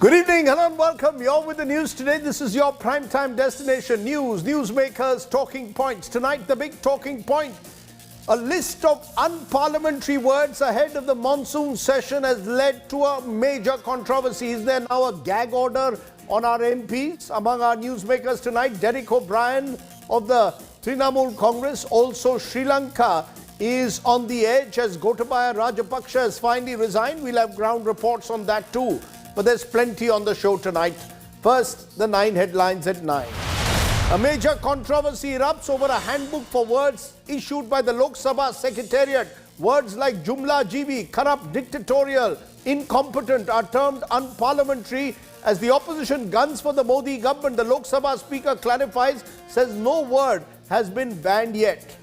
Good evening, hello and welcome. You're with the news today. This is your primetime destination. News, newsmakers, talking points. Tonight, the big talking point. A list of unparliamentary words ahead of the monsoon session has led to a major controversy. Is there now a gag order on our MPs? Among our newsmakers tonight, Derek O'Brien of the Trinamool Congress. Also, Sri Lanka is on the edge as Gotabaya Rajapaksa has finally resigned. We'll have ground reports on that too. But there's plenty on the show tonight. First, the 9 headlines at 9. A major controversy erupts over a handbook for words issued by the Lok Sabha Secretariat. Words like jumlajeevi, corrupt, dictatorial, incompetent are termed unparliamentary. As the opposition guns for the Modi government, the Lok Sabha Speaker clarifies, says no word has been banned yet.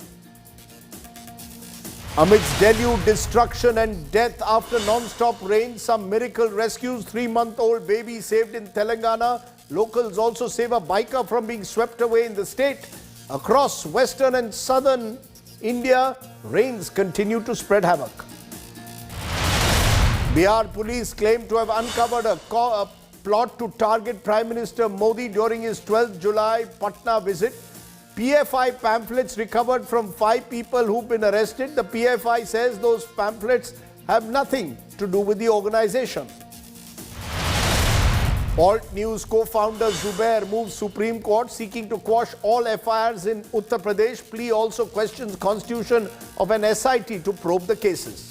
Amidst deluge, destruction and death after non-stop rain, some miracle rescues. 3-month-old baby saved in Telangana. Locals also save a biker from being swept away in the state. Across western and southern India, rains continue to spread havoc. Bihar police claim to have uncovered a plot to target Prime Minister Modi during his 12th July Patna visit. PFI pamphlets recovered from 5 people who've been arrested. The PFI says those pamphlets have nothing to do with the organization. Alt News co-founder Zubair moves Supreme Court seeking to quash all FIRs in Uttar Pradesh. Plea also questions constitution of an SIT to probe the cases.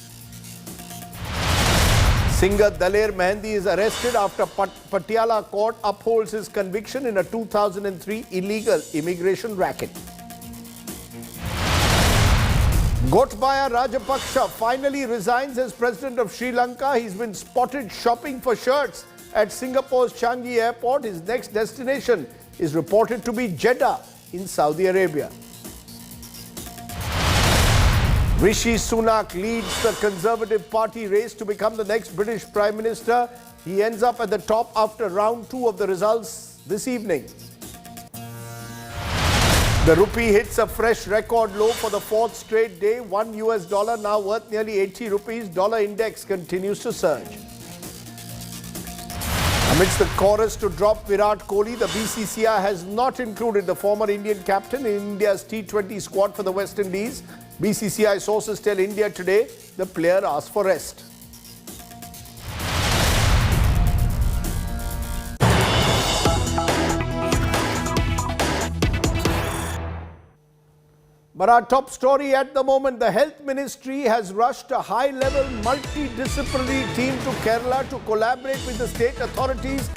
Singer Daler Mehendi is arrested after Patiala court upholds his conviction in a 2003 illegal immigration racket. Gotabaya Rajapaksa finally resigns as president of Sri Lanka. He's been spotted shopping for shirts at Singapore's Changi airport. His next destination is reported to be Jeddah in Saudi Arabia. Rishi Sunak leads the Conservative Party race to become the next British Prime Minister. He ends up at the top after round 2 of the results this evening. The rupee hits a fresh record low for the 4th straight day. $1 now worth nearly 80 rupees. Dollar index continues to surge. Amidst the chorus to drop Virat Kohli, the BCCI has not included the former Indian captain in India's T20 squad for the West Indies. BCCI sources tell India today the player asked for rest. But our top story at the moment, the Health Ministry has rushed a high-level multidisciplinary team to Kerala to collaborate with the state authorities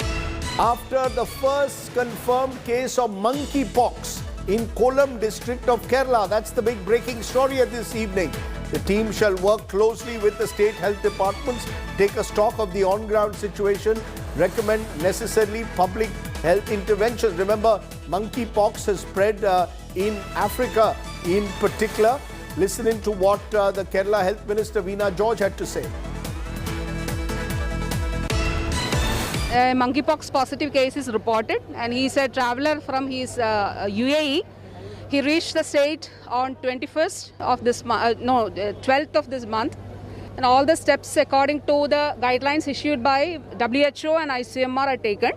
after the first confirmed case of monkeypox in Kollam district of Kerala. That's the big breaking story at this evening. The team shall work closely with the state health departments, take a stock of the on-ground situation, recommend necessarily public health interventions. Remember, monkeypox has spread in Africa in particular. Listen in to what the Kerala Health Minister Veena George had to say. A monkeypox positive case is reported, and he is a traveler from his UAE. He reached the state on 21st of this 12th of this month, and all the steps according to the guidelines issued by WHO and ICMR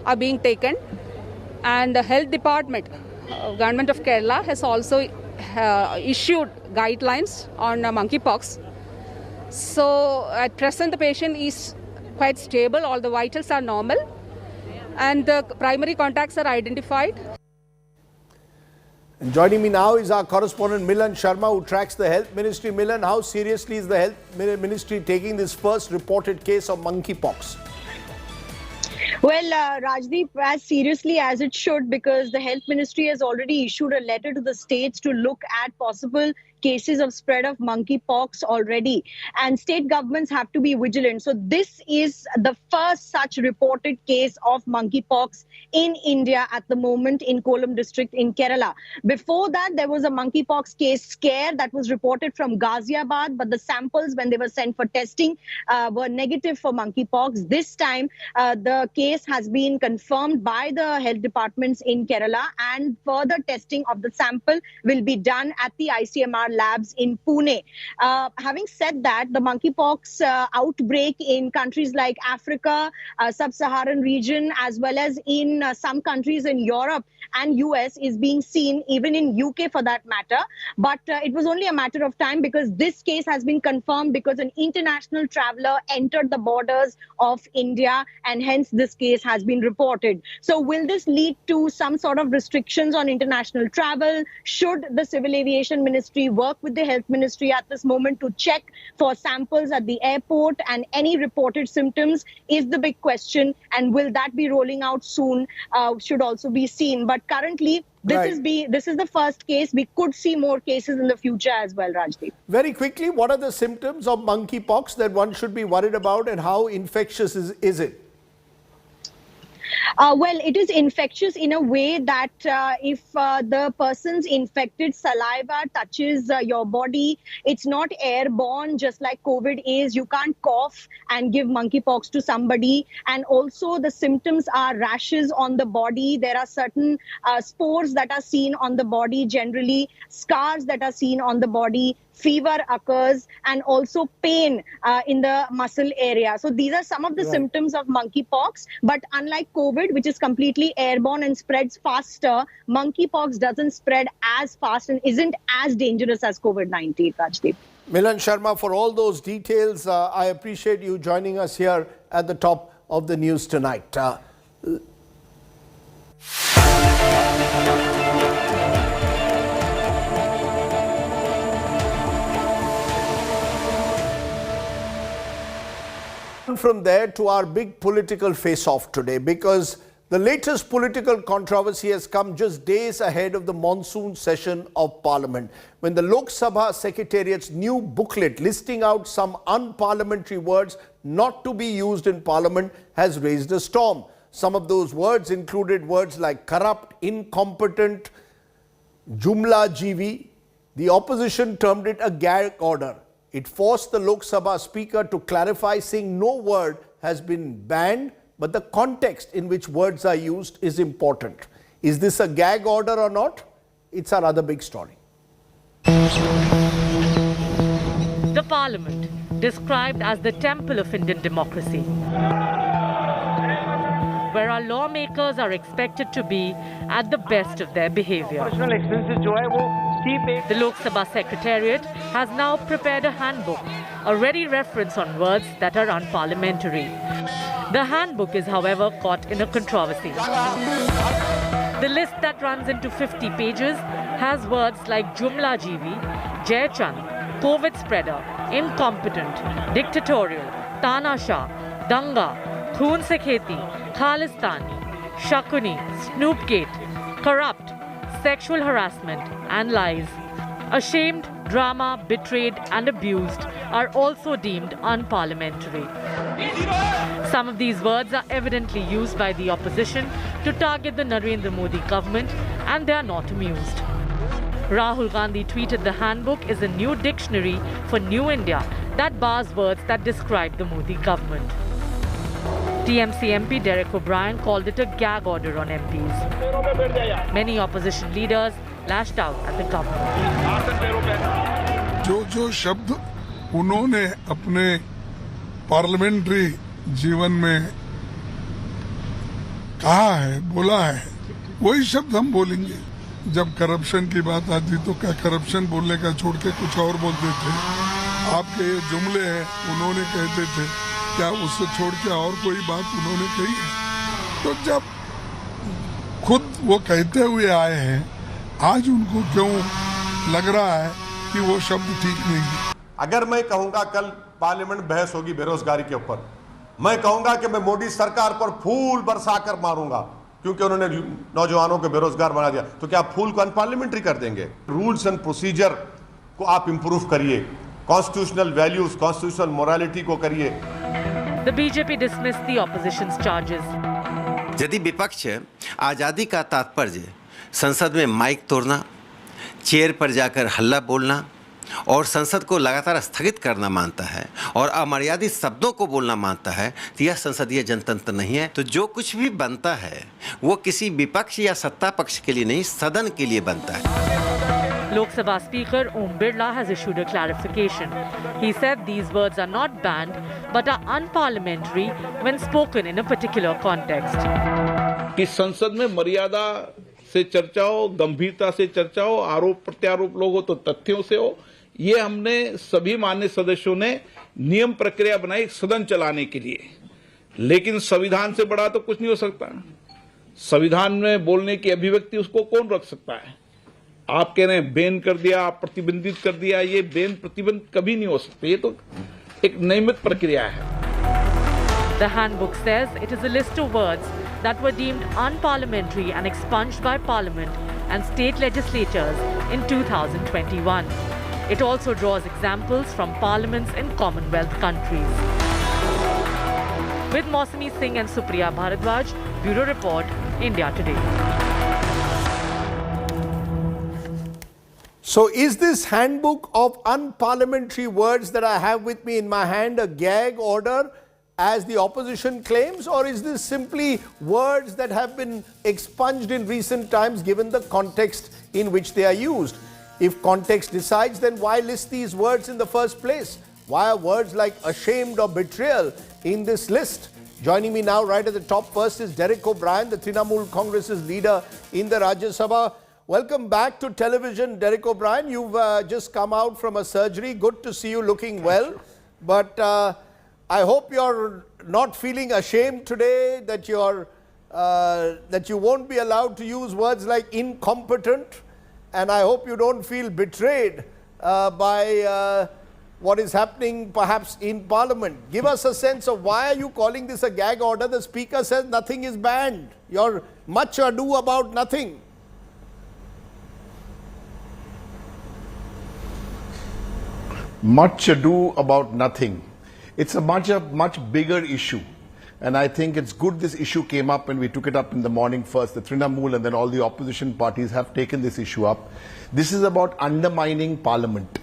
are being taken, and the health department, government of Kerala, has also issued guidelines on monkeypox. So at present the patient is quite stable, all the vitals are normal, and the primary contacts are identified. And joining me now is our correspondent Milan Sharma, who tracks the Health Ministry. Milan, how seriously is the Health Ministry taking this first reported case of monkeypox? Well, Rajdeep, as seriously as it should, because the Health Ministry has already issued a letter to the states to look at possible cases of spread of monkeypox already, and state governments have to be vigilant. So this is the first such reported case of monkeypox in India at the moment in Kollam district in Kerala. Before that, there was a monkeypox case scare that was reported from Ghaziabad, but the samples, when they were sent for testing, were negative for monkeypox. This time, the case has been confirmed by the health departments in Kerala, and further testing of the sample will be done at the ICMR labs in Pune. Having said that, the monkeypox outbreak in countries like Africa, sub-Saharan region, as well as in some countries in Europe and US is being seen, even in UK for that matter. But it was only a matter of time, because this case has been confirmed because an international traveler entered the borders of India, and hence this case has been reported. So will this lead to some sort of restrictions on international travel? Should the Civil Aviation Ministry work with the Health Ministry at this moment to check for samples at the airport, and any reported symptoms is the big question, and will that be rolling out soon should also be seen. But currently, this is the first case. We could see more cases in the future as well, Rajdeep. Very quickly, what are the symptoms of monkeypox that one should be worried about, and how infectious is it? Well, it is infectious in a way that if the person's infected saliva touches your body, it's not airborne, just like COVID is. You can't cough and give monkeypox to somebody. And also the symptoms are rashes on the body. There are certain spores that are seen on the body generally, scars that are seen on the body, fever occurs, and also pain in the muscle area. So these are some of the symptoms of monkeypox. But unlike COVID, which is completely airborne and spreads faster, monkeypox doesn't spread as fast and isn't as dangerous as COVID-19, Rajdeep. Milan Sharma, for all those details, I appreciate you joining us here at the top of the news tonight. From there to our big political face-off today, because the latest political controversy has come just days ahead of the monsoon session of Parliament, when the Lok Sabha Secretariat's new booklet listing out some unparliamentary words not to be used in Parliament has raised a storm. Some of those words included words like corrupt, incompetent, jumlajeevi. The opposition termed it a gag order. It forced the Lok Sabha Speaker to clarify, saying no word has been banned, but the context in which words are used is important. Is this a gag order or not? It's our other big story. The Parliament, described as the temple of Indian democracy, where our lawmakers are expected to be at the best of their behavior. The Lok Sabha Secretariat has now prepared a handbook, a ready reference on words that are unparliamentary. The handbook is, however, caught in a controversy. The list that runs into 50 pages has words like jumlajeevi, jaychand, COVID spreader, incompetent, dictatorial, tanashah, danga, khoon se kheti, khalistani, shakuni, Snoopgate, corrupt, sexual harassment and lies. Ashamed, drama, betrayed and abused are also deemed unparliamentary. Some of these words are evidently used by the opposition to target the Narendra Modi government, and they are not amused. Rahul Gandhi tweeted the handbook is a new dictionary for New India that bars words that describe the Modi government. TMC MP Derek O'Brien called it a gag order on MPs. Many opposition leaders lashed out at the government. जो शब्द उन्होंने अपने parliamentary जीवन में कहा है, बोला है, वही शब्द हम बोलेंगे. जब करप्शन की बात आती तो क्या करप्शन बोलने का छोड़ के कुछ और बोलते थे. आपके ये जुमले हैं, उन्होंने कहते थे, क्या उससे छोड़ के और कोई बात उन्होंने कही है? तो जब खुद वो कहते हुए आए हैं, आज उनको क्यों लग रहा है कि वो शब्द ठीक नहीं है? अगर मैं कहूंगा कल पार्लियामेंट बहस होगी बेरोजगारी के ऊपर, मैं कहूंगा कि मैं मोदी सरकार पर फूल बरसाकर मारूंगा क्योंकि उन्होंने नौजवानों को बेरोजगार बना दिया, तो क्या आप फूल को अनपार्लियामेंट्री कर देंगे? रूल्स एंड प्रोसीजर को आप इंप्रूव करिए, कॉन्स्टिट्यूशनल वैल्यूज, कॉन्स्टिट्यूशनल मोरालिटी को करिए. The BJP dismissed the opposition's charges. यदि विपक्ष आज़ादी का तात्पर्य संसद में माइक तोड़ना, चेयर पर जाकर हल्ला बोलना और संसद को लगातार स्थगित करना मानता है और अमर्यादित शब्दों को बोलना मानता है, तो यह संसदीय जनतंत्र नहीं है. तो जो कुछ भी बनता है वो किसी विपक्ष या सत्ता पक्ष के लिए नहीं, सदन के लिए बनता है. Lok Sabha Speaker Om Birla has issued a clarification. He said these words are not banned but are unparliamentary when spoken in a particular context. कि संसद में मर्यादा से चर्चा हो, गंभीरता से चर्चा हो, आरोप प्रत्यारोप लोग हो तो तथ्यों से हो, ये हमने सभी माननीय सदस्यों ने नियम प्रक्रिया बनाई सदन चलाने के लिए। लेकिन संविधान से बड़ा तो कुछ नहीं हो सकता। संविधान में बोलने की अभिव्यक्ति उसको कौन रख सकता है? आप कह रहे हैं बैन कर दिया, आप प्रतिबंधित कर दिया, ये बैन प्रतिबंध कभी नहीं हो सकते। ये तो एक नियमित प्रक्रिया है। The handbook says it is a list of words that were deemed unparliamentary and expunged by Parliament and state legislatures in 2021. It also draws examples from parliaments in Commonwealth countries. With Mausami Singh and Supriya Bharadwaj, Bureau Report, India Today. So is this handbook of unparliamentary words that I have with me in my hand a gag order, as the opposition claims, or is this simply words that have been expunged in recent times given the context in which they are used? If context decides, then why list these words in the first place? Why are words like ashamed or betrayal in this list? Joining me now right at the top first is Derek O'Brien, the Trinamool Congress's leader in the Rajya Sabha. Welcome back to television, Derek O'Brien. You've just come out from a surgery. Good to see you looking well. But I hope you're not feeling ashamed today that you won't be allowed to use words like incompetent. And I hope you don't feel betrayed by what is happening perhaps in Parliament. Give us a sense of why are you calling this a gag order? The Speaker says nothing is banned. You're much ado about nothing. Much ado about nothing. It's a much bigger issue. And I think it's good this issue came up and we took it up in the morning first. The Trinamool and then all the opposition parties have taken this issue up. This is about undermining Parliament.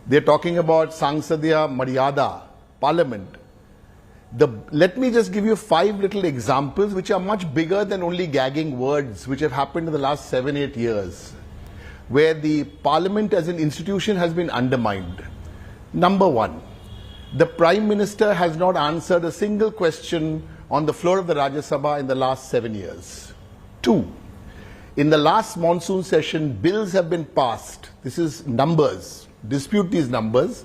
They're talking about Sangsadiya Maryada, Parliament. Let me just give you 5 little examples which are much bigger than only gagging words which have happened in the last 7-8 years, where the Parliament as an institution has been undermined. Number 1, the Prime Minister has not answered a single question on the floor of the Rajya Sabha in the last 7 years. 2, in the last monsoon session, bills have been passed. This is numbers. Dispute these numbers.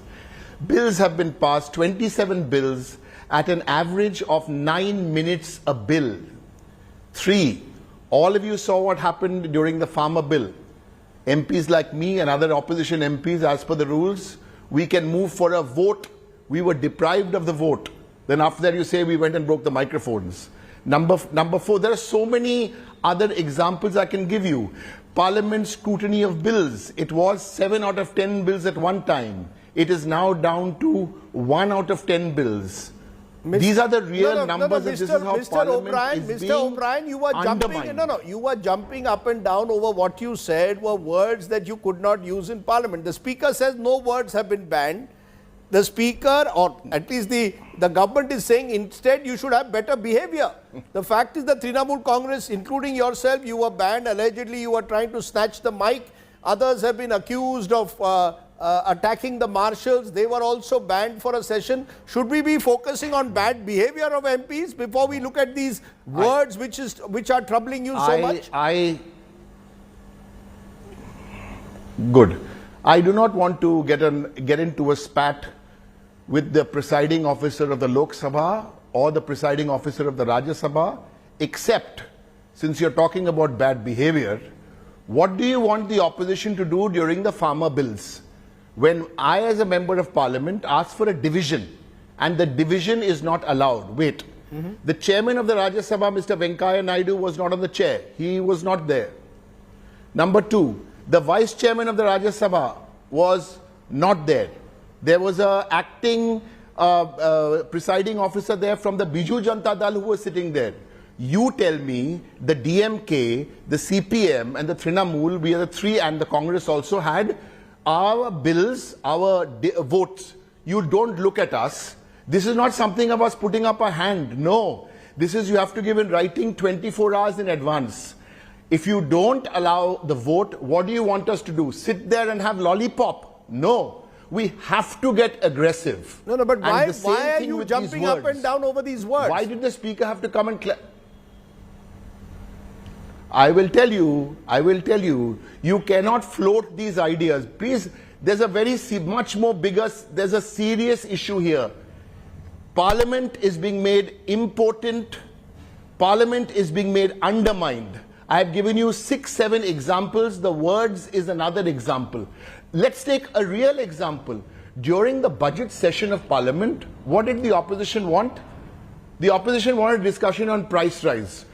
Bills have been passed, 27 bills at an average of 9 minutes a bill. 3, all of you saw what happened during the farmer bill. MPs like me and other opposition MPs, as per the rules, we can move for a vote. We were deprived of the vote. Then after that you say we went and broke the microphones. Number 4, there are so many other examples I can give you. Parliament scrutiny of bills. It was 7 out of 10 bills at one time. It is now down to 1 out of 10 bills. These are the real numbers, and this is how Parliament is being O'Brien, you were jumping. You were jumping up and down over what you said were words that you could not use in Parliament. The Speaker says no words have been banned. The Speaker, or at least the government, is saying instead you should have better behavior. The fact is the Trinamool Congress, including yourself, you were banned. Allegedly, you were trying to snatch the mic. Others have been accused of attacking the marshals. They were also banned for a session. Should we be focusing on bad behavior of MPs before we look at these words which are troubling you so much? Good. I do not want to get into a spat with the presiding officer of the Lok Sabha or the presiding officer of the Rajya Sabha, except, since you're talking about bad behavior, what do you want the opposition to do during the farmer bills? When I, as a member of Parliament, ask for a division, and the division is not allowed. Wait. The chairman of the Rajya Sabha, Mr. Venkaiah Naidu, was not on the chair. He was not there. Number 2, the vice chairman of the Rajya Sabha was not there. There was an acting presiding officer there from the Biju Janata Dal who was sitting there. You tell me the DMK, the CPM and the Trinamool, we are the 3, and the Congress also had our bills, our votes. You don't look at us. This is not something of us putting up a hand. No. This is you have to give in writing 24 hours in advance. If you don't allow the vote, what do you want us to do? Sit there and have lollipop? No. We have to get aggressive. No, but And why the same are thing you with jumping these up words. and down over these words? Why did the speaker have to come and I will tell you, you cannot float these ideas. Please, there's a much more bigger, there's a serious issue here. Parliament is being made impotent. Parliament is being made undermined. I have given you 6-7 examples. The words is another example. Let's take a real example. During the budget session of Parliament, what did the opposition want? The opposition wanted discussion on price rise.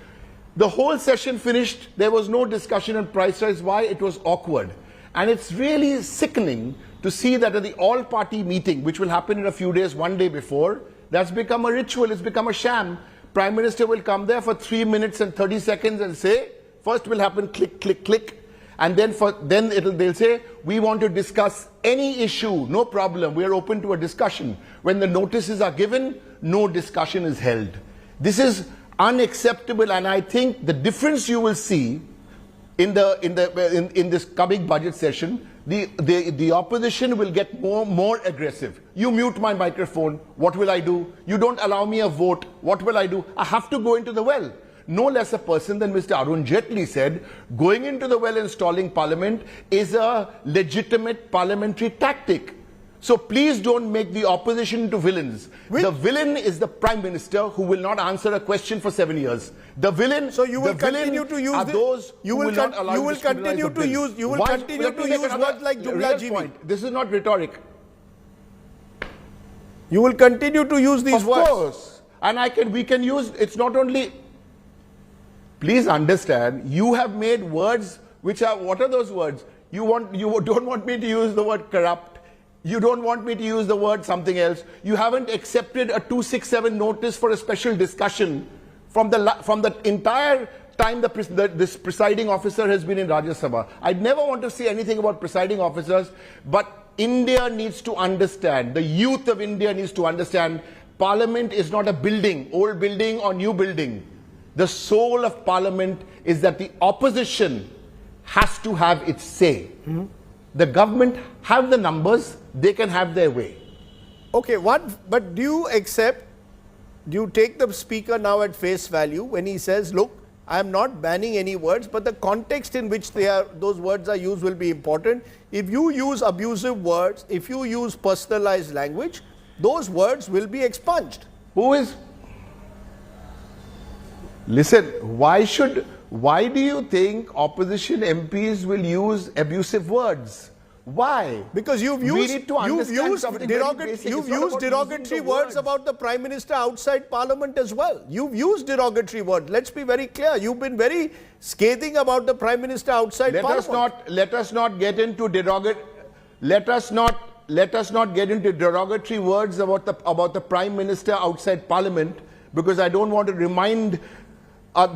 The whole session finished, there was no discussion on price rise. Why? It was awkward. And it's really sickening to see that at the all-party meeting, which will happen in a few days, one day before, that's become a ritual, it's become a sham. Prime Minister will come there for 3 minutes and 30 seconds and say, first will happen click, click, click. And then they'll say, we want to discuss any issue, no problem, we are open to a discussion. When the notices are given, no discussion is held. This is unacceptable, and I think the difference you will see in this coming budget session, the opposition will get more aggressive. You mute my microphone, what will I do? You don't allow me a vote, what will I do? I have to go into the well. No less a person than Mr. Arun Jaitley said, going into the well and stalling Parliament is a legitimate parliamentary tactic. So please don't make the opposition into villains. The villain is the Prime Minister who will not answer a question for 7 years. The villain. So you will continue to use those you will continue to use words like jumlajeevi. This is not rhetoric. You will continue to use these words. Of course. And we can use, it's not only, please understand, you have made words which are, what are those words? You don't want me to use the word corrupt. You don't want me to use the word something else. You haven't accepted a 267 notice for a special discussion from the entire time this presiding officer has been in Rajya Sabha. I'd never want to say anything about presiding officers, but India needs to understand, the youth of India needs to understand, Parliament is not a building, old building or new building. The soul of Parliament is that the opposition has to have its say. The government have the numbers, they can have their way. Okay, but do you take the speaker now at face value when he says, look, I am not banning any words, but the context in which those words are used will be important. If you use abusive words, if you use personalized language, those words will be expunged. Listen, why do you think opposition MPs will use abusive words? Why? Because you've used derogatory words about the Prime Minister outside Parliament as well. You've used derogatory words. Let's be very clear. You've been very scathing about the Prime Minister outside Parliament. Let us not get into derogatory words about the Prime Minister outside Parliament, because I don't want to remind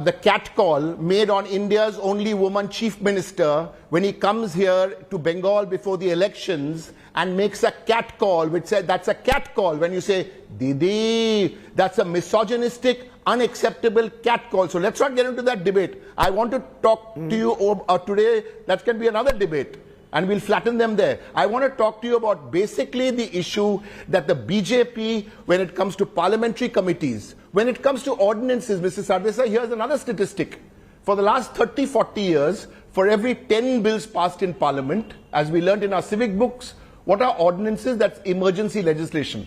the catcall made on India's only woman chief minister when he comes here to Bengal before the elections and makes a catcall, which said that's a catcall. When you say Didi, that's a misogynistic, unacceptable catcall. So let's not get into that debate. I want to talk to you today. That can be another debate, and we'll flatten them there. I want to talk to you about basically the issue that the BJP, when it comes to parliamentary committees, when it comes to ordinances, Mr. Sardesai, here's another statistic. For the last 30-40 years, for every 10 bills passed in Parliament, as we learned in our civic books, what are ordinances? That's emergency legislation.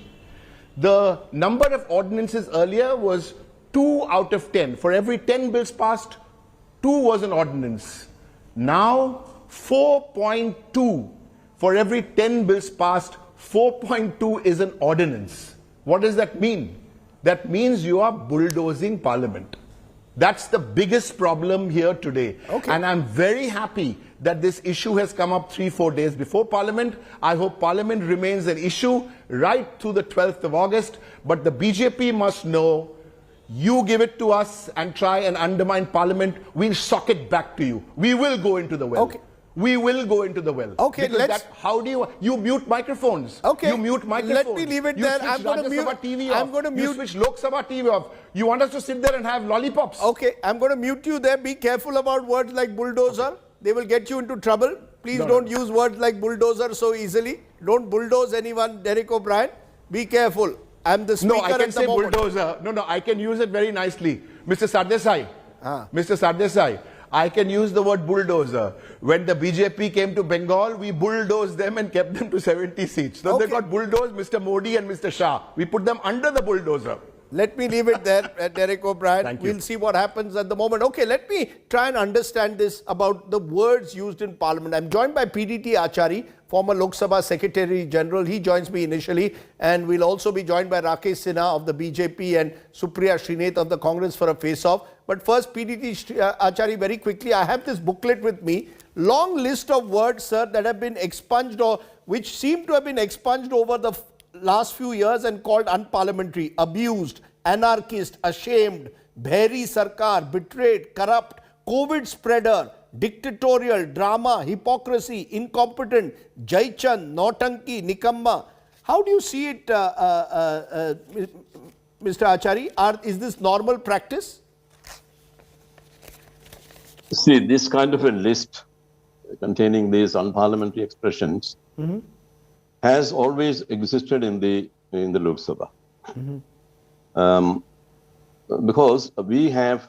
The number of ordinances earlier was 2 out of 10. For every 10 bills passed, 2 was an ordinance. Now, 4.2. For every 10 bills passed, 4.2 is an ordinance. What does that mean? That means you are bulldozing Parliament. That's the biggest problem here today. Okay. And I'm very happy that this issue has come up 3-4 days before Parliament. I hope Parliament remains an issue right through the 12th of August. But the BJP must know, you give it to us and try and undermine Parliament, we'll sock it back to you. We will go into the well. Okay. we will go into the well. Okay, Because let's... how do you mute microphones? Okay, you mute microphones. let me leave it you there. Switch I'm going to mute. TV off. I'm going to mute. You switch Lok Sabha TV off. You want us to sit there and have lollipops? Okay, I'm going to mute you there. Be careful about words like bulldozer. Okay. They will get you into trouble. Please don't use words like bulldozer so easily. Don't bulldoze anyone, Derek O'Brien. Be careful. I'm the speaker. No, I can at the say moment. bulldozer. No, I can use it very nicely. Mr. Sardesai. Mr. Sardesai. I can use the word bulldozer. When the BJP came to Bengal, we bulldozed them and kept them to 70 seats. So they got bulldozed, Mr. Modi and Mr. Shah. We put them under the bulldozer. Let me leave it there, Derek O'Brien. Thank you. We'll see what happens at the moment. Okay, let me try and understand this about the words used in Parliament. I'm joined by PDT Achari, former Lok Sabha Secretary General. He joins me initially, and we'll also be joined by Rakesh Sinha of the BJP and Supriya Srinath of the Congress for a face-off. But first, PDT Achari, very quickly, I have this booklet with me. Long list of words, sir, that have been expunged or which seem to have been expunged over the last few years and called unparliamentary: abused, anarchist, ashamed, bheri sarkar, betrayed, corrupt, COVID spreader, dictatorial, drama, hypocrisy, incompetent, jaichand, nautanki, nikamma. How do you see it, Mr. Achari? Is this normal practice? See, this kind of a list containing these unparliamentary expressions has always existed in the Lok Sabha. Because we have,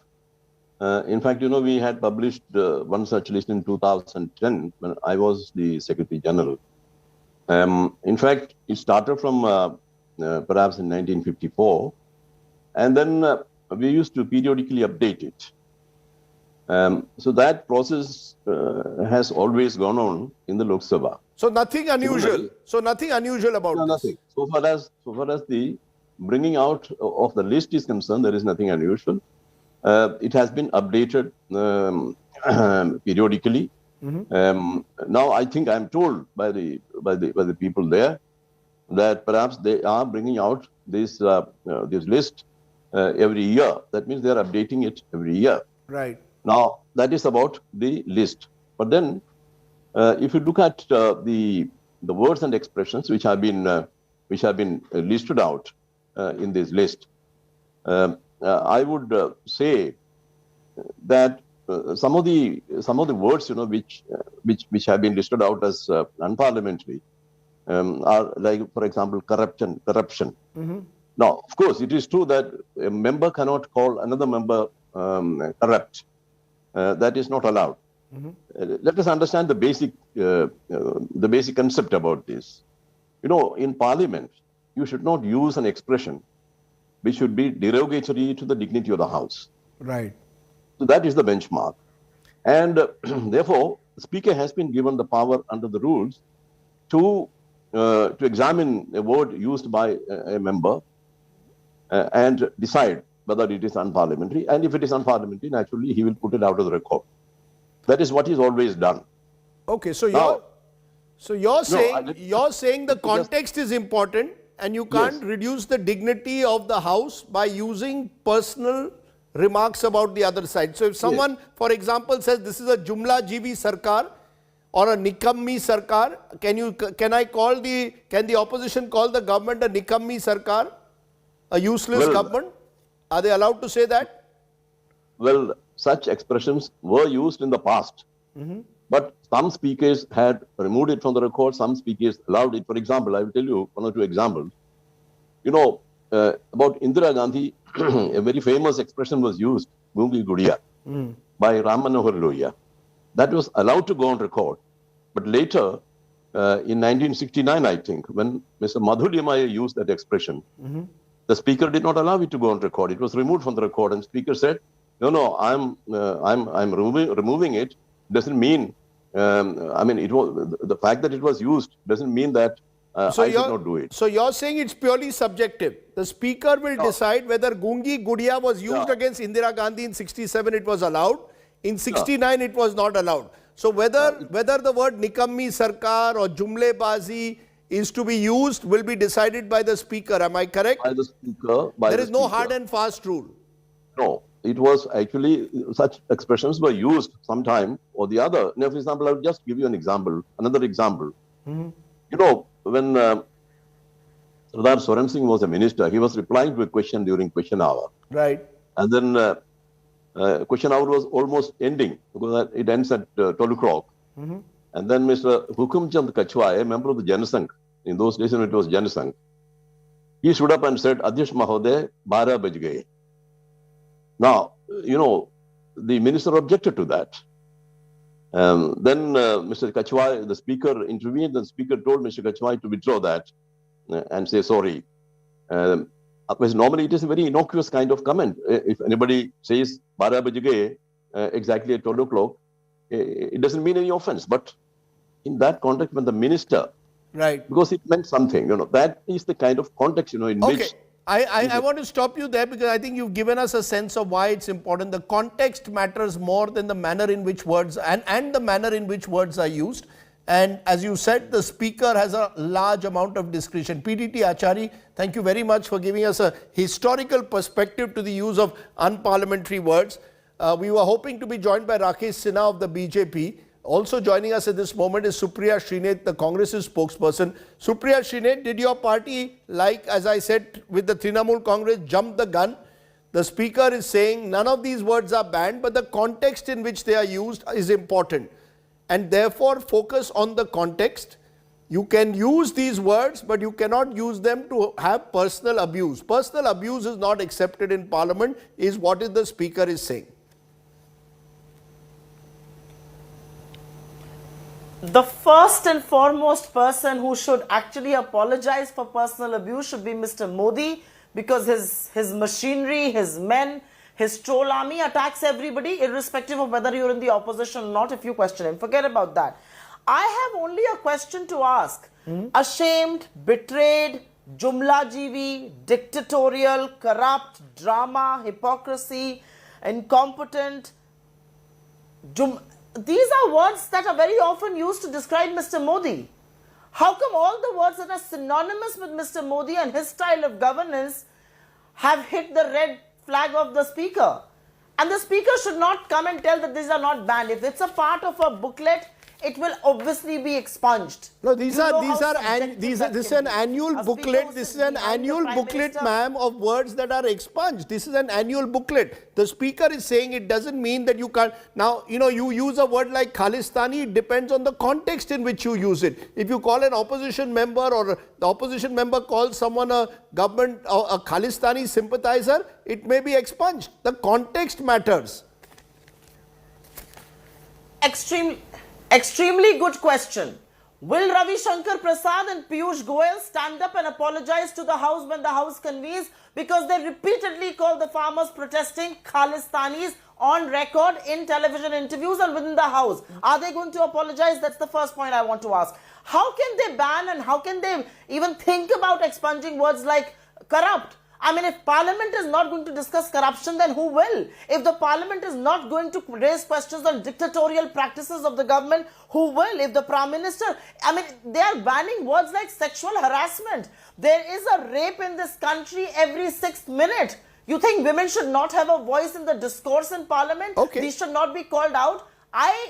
in fact, we had published one such list in 2010 when I was the Secretary General. In fact, it started from perhaps in 1954, and then we used to periodically update it. So that process has always gone on in the Lok Sabha. So nothing unusual. So nothing unusual about this. Nothing. So far as the bringing out of the list is concerned, there is nothing unusual. It has been updated periodically. Now I think I'm told by the people there that perhaps they are bringing out this list every year. That means they are updating it every year. Right. Now that is about the list. But then, if you look at the words and expressions which have been listed out in this list, I would say that some of the words which have been listed out as unparliamentary are like, for example, corruption. Now, of course, it is true that a member cannot call another member corrupt. That is not allowed. Let us understand the basic concept about this. In Parliament, you should not use an expression which should be derogatory to the dignity of the House. Right. So that is the benchmark. And therefore, the Speaker has been given the power under the rules to examine a word used by a member and decide whether it is unparliamentary. And if it is unparliamentary, naturally, he will put it out of the record. That is what he's always done. Okay, so you're saying the context is important, and you can't reduce the dignity of the House by using personal remarks about the other side. So if someone, for example, says this is a jumlajeevi sarkar or a nikammi sarkar, can the opposition call the government a nikammi sarkar, a useless government? Are they allowed to say that? Well, such expressions were used in the past, but some speakers had removed it from the record, some speakers allowed it. For example, I will tell you one or two examples. About Indira Gandhi, a very famous expression was used, Gungi Gudiya, by Ram Manohar Lohia. That was allowed to go on record. But later, in 1969, I think, when Mr. Madhu Limaya used that expression, the speaker did not allow it to go on record. It was removed from the record, and speaker said, "No, I'm removing it. Doesn't mean, it was the fact that it was used doesn't mean that I should not do it." So you're saying it's purely subjective. The speaker will decide whether Gungi Gudiya was used against Indira Gandhi in 67. It was allowed. In 69, it was not allowed. So whether the word nikammi sarkar or jumlebazi is to be used will be decided by the speaker. Am I correct? By the speaker. There is no hard and fast rule. No. it was actually such expressions were used sometime or the other. Now, for example, I will just give you an example, another example. Mm-hmm. You know, when Sardar Soren Singh was a minister, he was replying to a question during question hour. Right. And then question hour was almost ending because it ends at 12 o'clock. Mm-hmm. And then Mr. Hukumchand Kachwa, a member of the Janasangh, in those days when it was Janasangh, he stood up and said, Adhyash Mahodaya, 12 baj gaye. Now, you know, the minister objected to that. Then Mr. Kachwa, the speaker, intervened. The speaker told Mr. Kachwa to withdraw that and say sorry. Normally, it is a very innocuous kind of comment. If anybody says 12 baj gaye, exactly at 12 o'clock, it doesn't mean any offense. But in that context, when the minister, right, because it meant something, you know, that is the kind of context, you know, in which. I want to stop you there because I think you've given us a sense of why it's important. The context matters more than the manner in which words and the manner in which words are used. And as you said, the speaker has a large amount of discretion. PDT Achari, thank you very much for giving us a historical perspective to the use of unparliamentary words. We were hoping to be joined by Rakesh Sinha of the BJP. Also joining us at this moment is Supriya Shrinate, the Congress's spokesperson. Supriya Shrinate, did your party, like as I said with the Trinamool Congress, jump the gun? The speaker is saying none of these words are banned, but the context in which they are used is important. And therefore focus on the context. You can use these words, but you cannot use them to have personal abuse. Personal abuse is not accepted in Parliament, is what the speaker is saying. The first and foremost person who should actually apologize for personal abuse should be Mr. Modi, because his machinery, his men, his troll army attacks everybody, irrespective of whether you're in the opposition or not. If you question him, forget about that. I have only a question to ask. Ashamed, betrayed, jumlajeevi, dictatorial, corrupt, drama, hypocrisy, incompetent, these are words that are very often used to describe Mr. Modi. How come all the words that are synonymous with Mr. Modi and his style of governance have hit the red flag of the speaker? And the speaker should not come and tell that these are not banned. If it's a part of a booklet, it will obviously be expunged. No, this is an annual booklet. This is an annual booklet, ma'am, of words that are expunged. This is an annual booklet. The speaker is saying it doesn't mean that you can't. Now, you know, you use a word like Khalistani, it depends on the context in which you use it. If you call an opposition member or the opposition member calls someone a government or a Khalistani sympathizer, it may be expunged. The context matters. Extremely good question. Will Ravi Shankar Prasad and Piyush Goyal stand up and apologize to the House when the House convenes, because they repeatedly call the farmers protesting Khalistanis on record in television interviews and within the House? Are they going to apologize? That's the first point I want to ask. How can they ban and how can they even think about expunging words like corrupt? I mean, if Parliament is not going to discuss corruption, then who will? If the Parliament is not going to raise questions on dictatorial practices of the government, who will? If the Prime Minister, I mean, they are banning words like sexual harassment. There is a rape in this country every 6th minute. You think women should not have a voice in the discourse in Parliament? Okay. These should not be called out?